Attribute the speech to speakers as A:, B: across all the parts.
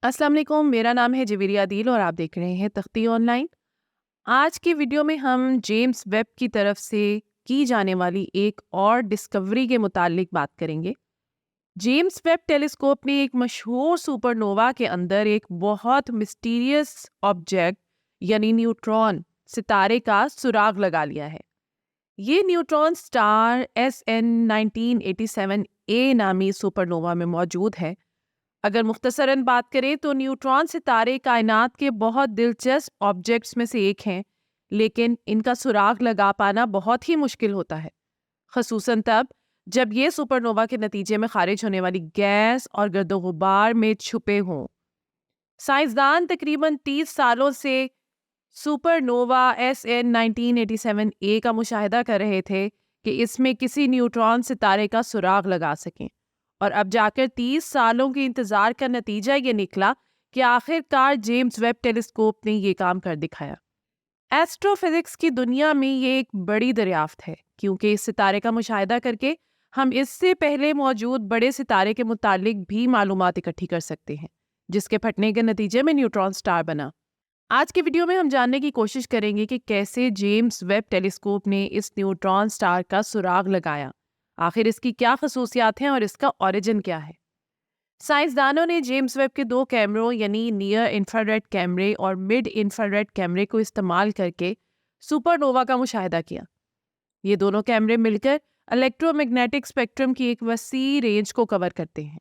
A: अस्सलाम वालेकुम, मेरा नाम है जवेरिया दिल और आप देख रहे हैं तख्ती ऑनलाइन। आज की वीडियो में हम जेम्स वेब की तरफ से की जाने वाली एक और डिस्कवरी के मुतालिक बात करेंगे। जेम्स वेब टेलीस्कोप ने एक मशहूर सुपरनोवा के अंदर एक बहुत मिस्टीरियस ऑब्जेक्ट यानी न्यूट्रॉन सितारे का सुराग लगा लिया है। ये न्यूट्रॉन स्टार SN 1987A नामी सुपरनोवा में मौजूद है। अगर मुख्तसरन बात करें तो न्यूट्रॉन सितारे कायनात के बहुत दिलचस्प ऑब्जेक्ट्स में से एक हैं, लेकिन इनका सुराग लगा पाना बहुत ही मुश्किल होता है, ख़ुसूसन तब जब ये सुपरनोवा के नतीजे में खारिज होने वाली गैस और गर्दो गुबार में छुपे हों। साइंसदान तकरीबन 30 सालों से सुपरनोवा SN 1987A का मुशाहिदा कर रहे थे कि इसमें किसी न्यूट्रॉन सितारे का सुराग लगा सकें, और अब जाकर 30 सालों के इंतजार का नतीजा ये निकला कि आखिरकार जेम्स वेब टेलीस्कोप ने ये काम कर दिखाया। एस्ट्रोफिजिक्स की दुनिया में ये एक बड़ी दरियाफ्त है, क्योंकि इस सितारे का मुशाहिदा करके हम इससे पहले मौजूद बड़े सितारे के मुतालिक भी मालूमात इकट्ठी कर सकते हैं, जिसके फटने के नतीजे में न्यूट्रॉन स्टार बना। आज के वीडियो में हम जानने की कोशिश करेंगे कि कैसे जेम्स वेब टेलीस्कोप ने इस न्यूट्रॉन स्टार का सुराग लगाया, आखिर इसकी क्या खसूसियात हैं और इसका ओरिजिन क्या है। साइंसदानों ने जेम्स वेब के 2 कैमरों यानी नियर इंफ्रारेड कैमरे और मिड इंफ्रारेड कैमरे को इस्तेमाल करके सुपरनोवा का मुशाहिदा किया। ये दोनों कैमरे मिलकर इलेक्ट्रोमैग्नेटिक स्पेक्ट्रम की एक वसी रेंज को कवर करते हैं।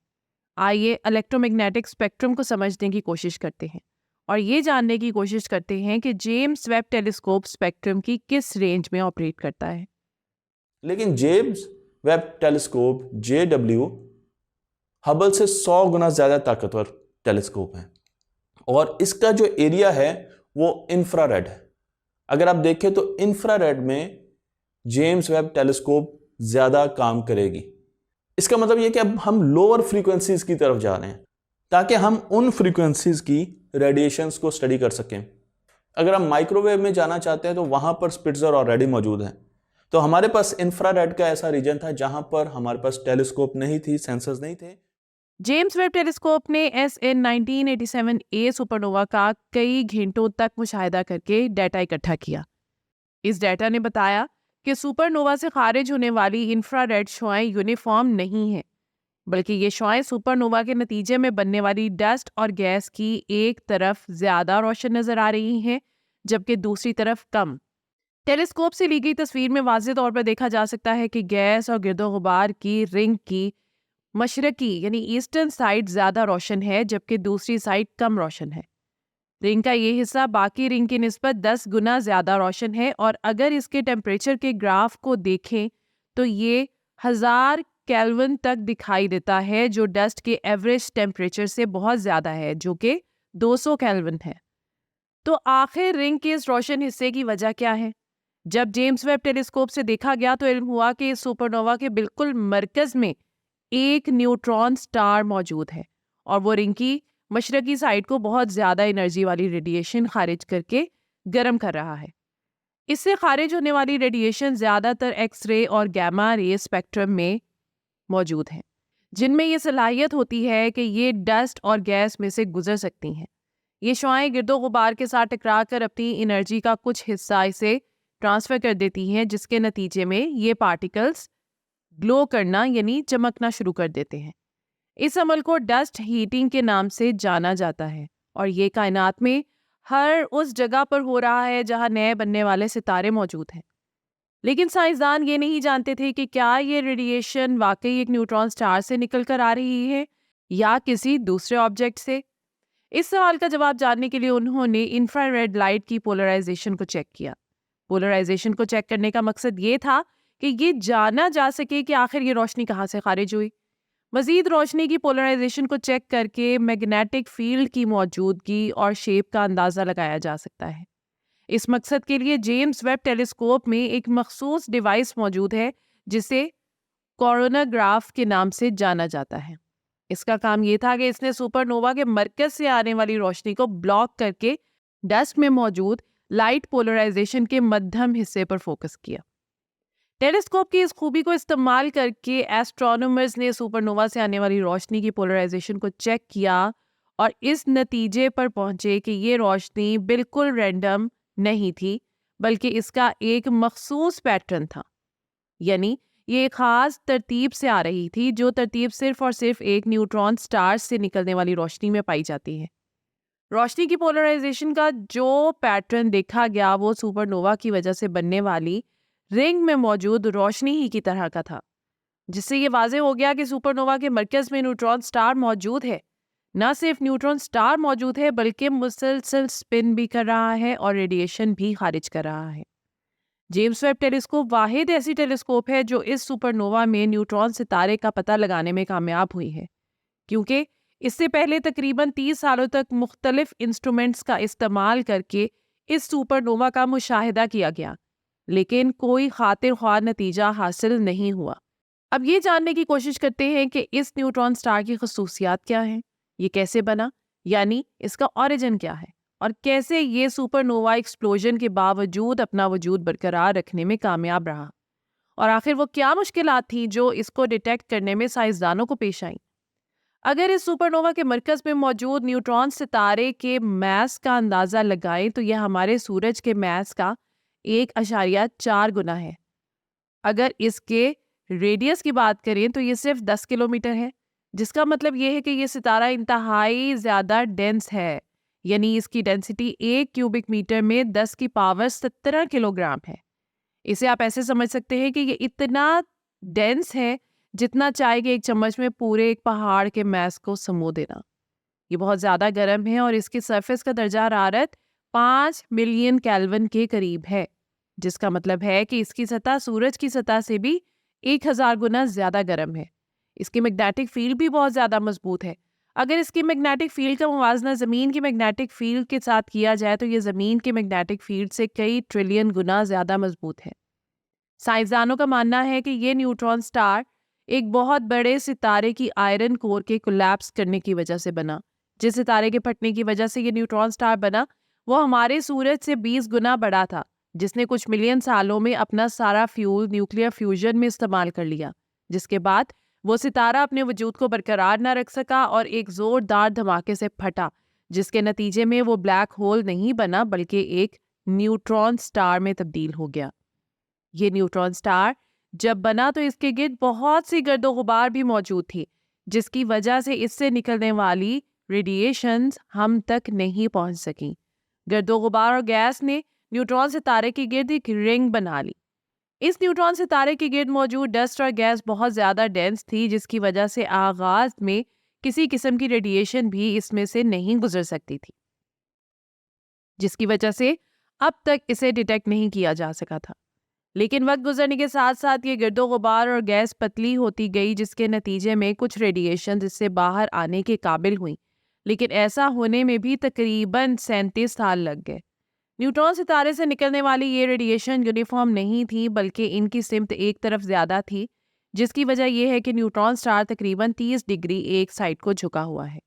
A: आइए इलेक्ट्रोमैग्नेटिक स्पेक्ट्रम को समझने की कोशिश करते हैं और ये जानने की कोशिश करते हैं कि जेम्स वेब टेलीस्कोप स्पेक्ट्रम की किस रेंज में ऑपरेट करता है।
B: लेकिन James Webb telescope JW Hubble से 100 गुना ज़्यादा ताकतवर टेलीस्कोप है और इसका जो एरिया है वो इंफ्रारेड है। अगर आप देखें तो इंफ्रारेड में जेम्स वेब टेलीस्कोप ज़्यादा काम करेगी। इसका मतलब ये कि अब हम लोअर फ्रीक्वेंसीज की तरफ जा रहे हैं ताकि हम उन फ्रीक्वेंसीज की रेडिएशंस को स्टडी कर सकें। अगर हम माइक्रोवेव में जाना चाहते हैं तो वहाँ पर स्पिट्ज़र ऑलरेडी मौजूद हैं। तो हमारे पास इंफ्रारेड का ऐसा रीजन था जहाँ पर हमारे पास टेलीस्कोप नहीं थी, सेंसर्स नहीं थे।
A: जेम्स वेब टेलीस्कोप ने SN 1987A सुपरनोवा का कई घंटों तक मुशाहिदा करके डाटा इकट्ठा किया। इस डाटा ने बताया कि सुपरनोवा से खारिज होने वाली इंफ्रारेड शुआएं यूनिफॉर्म नहीं हैं, बल्कि ये शुआएं सुपरनोवा के नतीजे में बनने वाली डस्ट और गैस की एक तरफ ज़्यादा रोशन नज़र आ रही हैं, जबकि दूसरी तरफ कम। टेलीस्कोप से ली गई तस्वीर में वाज़ेह तौर पर देखा जा सकता है कि गैस और गिरदो गुबार की रिंग की मशरकी यानी ईस्टर्न साइड ज़्यादा रोशन है, जबकि दूसरी साइड कम रोशन है। रिंग का ये हिस्सा बाकी रिंग की निस्बत 10 गुना ज़्यादा रोशन है, और अगर इसके टेम्परेचर के ग्राफ को देखें तो ये 1000 केल्विन तक दिखाई देता है, जो डस्ट के एवरेज टेम्परेचर से बहुत ज़्यादा है, जो कि 200 केल्विन है। तो आखिर रिंग के इस रोशन हिस्से की वजह क्या है? जब जेम्स वेब टेलीस्कोप से देखा गया तो इल्म हुआ कि इस सुपरनोवा के बिल्कुल मरकज में एक न्यूट्रॉन स्टार मौजूद है, और वो रिंग की मशरकी साइड को बहुत ज़्यादा एनर्जी वाली रेडिएशन खारिज करके गर्म कर रहा है। इससे खारिज होने वाली रेडिएशन ज़्यादातर एक्स-रे और गैमा रे स्पेक्ट्रम में मौजूद हैं, जिनमें ये सलाहियत होती है कि ये डस्ट और गैस में से गुजर सकती हैं। ये शुआएं गिरदो गुबार के साथ टकरा कर अपनी एनर्जी का कुछ हिस्सा इसे ट्रांसफ़र कर देती हैं, जिसके नतीजे में ये पार्टिकल्स ग्लो करना यानी चमकना शुरू कर देते हैं। इस अमल को डस्ट हीटिंग के नाम से जाना जाता है, और ये कायनात में हर उस जगह पर हो रहा है जहां नए बनने वाले सितारे मौजूद हैं। लेकिन साइंसदान ये नहीं जानते थे कि क्या ये रेडिएशन वाकई एक न्यूट्रॉन स्टार से निकल कर आ रही है या किसी दूसरे ऑब्जेक्ट से। इस सवाल का जवाब जानने के लिए उन्होंने इंफ्रारेड लाइट की पोलराइजेशन को चेक किया। पोलराइजेशन को चेक करने का मकसद ये था कि ये जाना जा सके कि आखिर ये रोशनी कहाँ से खारिज हुई। मज़ीद रोशनी की पोलराइजेशन को चेक करके मैग्नेटिक फील्ड की मौजूदगी और शेप का अंदाज़ा लगाया जा सकता है। इस मकसद के लिए जेम्स वेब टेलीस्कोप में एक मखसूस डिवाइस मौजूद है, जिसे कोरोनाग्राफ के नाम से जाना जाता है। इसका काम ये था कि इसने सुपरनोवा के मरकज से आने वाली रोशनी को ब्लॉक करके डस्ट में मौजूद लाइट पोलराइजेशन के मध्यम हिस्से पर फोकस किया। टेलीस्कोप की इस खूबी को इस्तेमाल करके एस्ट्रोनॉमर्स ने सुपरनोवा से आने वाली रोशनी की पोलराइजेशन को चेक किया और इस नतीजे पर पहुंचे कि ये रोशनी बिल्कुल रैंडम नहीं थी, बल्कि इसका एक मखसूस पैटर्न था। यानी ये एक खास तरतीब से आ रही थी, जो तरतीब सिर्फ और सिर्फ एक न्यूट्रॉन स्टार से निकलने वाली रोशनी में पाई जाती है। रोशनी की पोलराइजेशन का जो पैटर्न देखा गया वो सुपरनोवा की वजह से बनने वाली रिंग में मौजूद रोशनी ही की तरह का था, जिससे ये वाज़ेह हो गया कि सुपरनोवा के मरकज़ में न्यूट्रॉन स्टार मौजूद है। न सिर्फ न्यूट्रॉन स्टार मौजूद है, बल्कि मुसलसल स्पिन भी कर रहा है और रेडिएशन भी खारिज कर रहा है। जेम्स वेब टेलीस्कोप वाहिद ऐसी टेलीस्कोप है जो इस सुपरनोवा में न्यूट्रॉन सितारे का पता लगाने में कामयाब हुई है, क्योंकि इससे पहले तकरीबन 30 सालों तक मुख्तलिफ इंस्ट्रूमेंट्स का इस्तेमाल करके इस सुपरनोवा का मुशाहिदा किया गया, लेकिन कोई खातिर ख्वाह नतीजा हासिल नहीं हुआ। अब ये जानने की कोशिश करते हैं कि इस न्यूट्रॉन स्टार की खसूसियात क्या हैं, ये कैसे बना, यानी इसका ओरिजिन क्या है, और कैसे ये सुपरनोवा एक्सप्लोजन के बावजूद अपना वजूद बरकरार रखने में कामयाब रहा, और आखिर वो क्या मुश्किलात थी जो इसको डिटेक्ट करने में साइंसदानों को पेश आई। अगर इस सुपरनोवा के मरकज में मौजूद न्यूट्रॉन सितारे के मैस का अंदाज़ा लगाएं तो यह हमारे सूरज के मैस का 1.4 गुना है। अगर इसके रेडियस की बात करें तो ये सिर्फ 10 किलोमीटर है, जिसका मतलब ये है कि ये सितारा इंतहाई ज़्यादा डेंस है। यानी इसकी डेंसिटी 1 क्यूबिक मीटर में 10 की पावर 17 किलोग्राम है। इसे आप ऐसे समझ सकते हैं कि ये इतना डेंस है जितना चाय के एक चम्मच में पूरे एक पहाड़ के मैस को समो देना। ये बहुत ज़्यादा गर्म है और इसकी सरफेस का दर्जा हरारत 5 मिलियन केल्विन के करीब है, जिसका मतलब है कि इसकी सतह सूरज की सतह से भी 1000 गुना ज़्यादा गर्म है। इसकी मैग्नेटिक फील्ड भी बहुत ज़्यादा मजबूत है। अगर इसकी मैग्नेटिक फील्ड का मुवाजना ज़मीन की मैग्नेटिक फील्ड के साथ किया जाए तो ये ज़मीन की मैग्नेटिक फील्ड से कई ट्रिलियन गुना ज़्यादा मजबूत है। साइंसदानों का मानना है कि ये न्यूट्रॉन स्टार एक बहुत बड़े सितारे की आयरन कोर के कोलैप्स करने की वजह से बना। जिस सितारे के फटने की वजह से ये न्यूट्रॉन स्टार बना वो हमारे सूरज से 20 गुना बड़ा था, जिसने कुछ मिलियन सालों में अपना सारा फ्यूल न्यूक्लियर फ्यूजन में इस्तेमाल कर लिया, जिसके बाद वो सितारा अपने वजूद को बरकरार न रख सका और एक जोरदार धमाके से फटा, जिसके नतीजे में वो ब्लैक होल नहीं बना बल्कि एक न्यूट्रॉन स्टार में तब्दील हो गया। ये न्यूट्रॉन स्टार जब बना तो इसके गिर्द बहुत सी गर्दो गुबार भी मौजूद थी, जिसकी वजह से इससे निकलने वाली रेडिएशंस हम तक नहीं पहुंच सकी। गर्दो गुबार और गैस ने न्यूट्रॉन सितारे के गिर्द एक रिंग बना ली। इस न्यूट्रॉन सितारे के गिर्द मौजूद डस्ट और गैस बहुत ज़्यादा डेंस थी, जिसकी वजह से आगाज में किसी किस्म की रेडिएशन भी इसमें से नहीं गुजर सकती थी, जिसकी वजह से अब तक इसे डिटेक्ट नहीं किया जा सका था। लेकिन वक्त गुजरने के साथ साथ ये गर्दो गुबार और गैस पतली होती गई, जिसके नतीजे में कुछ रेडिएशन इससे बाहर आने के काबिल हुई, लेकिन ऐसा होने में भी तकरीबन 37 साल लग गए। न्यूट्रॉन सितारे से निकलने वाली ये रेडिएशन यूनिफॉर्म नहीं थी, बल्कि इनकी सिमत एक तरफ ज़्यादा थी, जिसकी वजह यह है कि न्यूट्रॉन स्टार तकरीबन 30 डिग्री एक साइड को झुका हुआ है।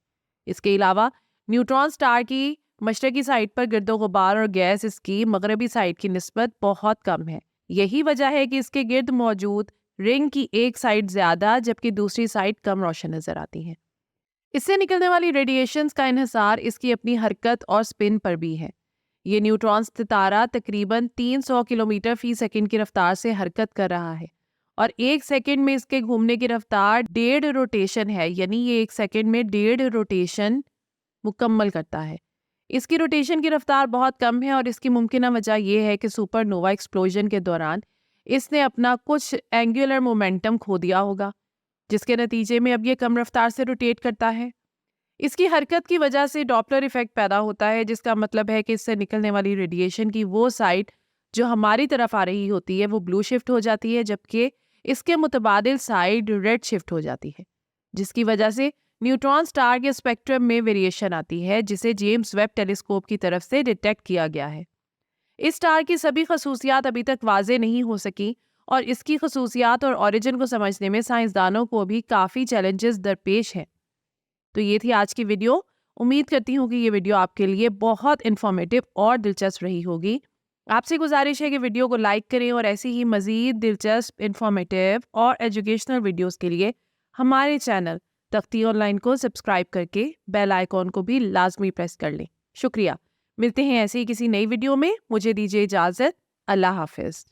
A: इसके अलावा न्यूट्रॉन स्टार की मशरकी साइड पर गर्दो गुबार और गैस इसकी मगरबी साइड की निस्बत बहुत कम है। यही वजह है कि इसके गिर्द मौजूद रिंग की एक साइड ज़्यादा जबकि दूसरी साइड कम रोशन नज़र आती है। इससे निकलने वाली रेडिएशंस का इन्हिसार इसकी अपनी हरकत और स्पिन पर भी है। ये न्यूट्रॉन सितारा तकरीबन 300 किलोमीटर फी सेकंड की रफ्तार से हरकत कर रहा है और एक सेकंड में इसके घूमने की रफ्तार 1.5 रोटेशन है। यानी ये एक सेकंड में 1.5 रोटेशन मुकम्मल करता है। इसकी रोटेशन की रफ्तार बहुत कम है और इसकी मुमकिन वजह यह है कि सुपरनोवा एक्सप्लोजन के दौरान इसने अपना कुछ एंगुलर मोमेंटम खो दिया होगा, जिसके नतीजे में अब ये कम रफ्तार से रोटेट करता है। इसकी हरकत की वजह से डॉपलर इफेक्ट पैदा होता है, जिसका मतलब है कि इससे निकलने वाली रेडिएशन की वो साइड जो हमारी तरफ आ रही होती है वो ब्लू शिफ्ट हो जाती है, जबकि इसके मुतबादिल साइड रेड शिफ्ट हो जाती है, जिसकी वजह से न्यूट्रॉन स्टार के स्पेक्ट्रम में वेरिएशन आती है, जिसे जेम्स वेब टेलीस्कोप की तरफ से डिटेक्ट किया गया है। इस स्टार की सभी खसूसियात अभी तक वाजे नहीं हो सकी और इसकी खसूसियात और ओरिजिन को समझने में साइंसदानों को भी काफ़ी चैलेंजेस दरपेश हैं। तो ये थी आज की वीडियो। उम्मीद करती हूँ कि ये वीडियो आपके लिए बहुत इन्फॉर्मेटिव और दिलचस्प रही होगी। आपसे गुजारिश है कि वीडियो को लाइक करें और ऐसी ही मज़ीद दिलचस्प, इन्फॉर्मेटिव और एजुकेशनल वीडियोज़ के लिए हमारे चैनल तख्ती ऑनलाइन को सब्सक्राइब करके बेल आइकॉन को भी लाजमी प्रेस कर लें। शुक्रिया। मिलते हैं ऐसे ही किसी नई वीडियो में। मुझे दीजिए इजाज़त। अल्लाह हाफिज़।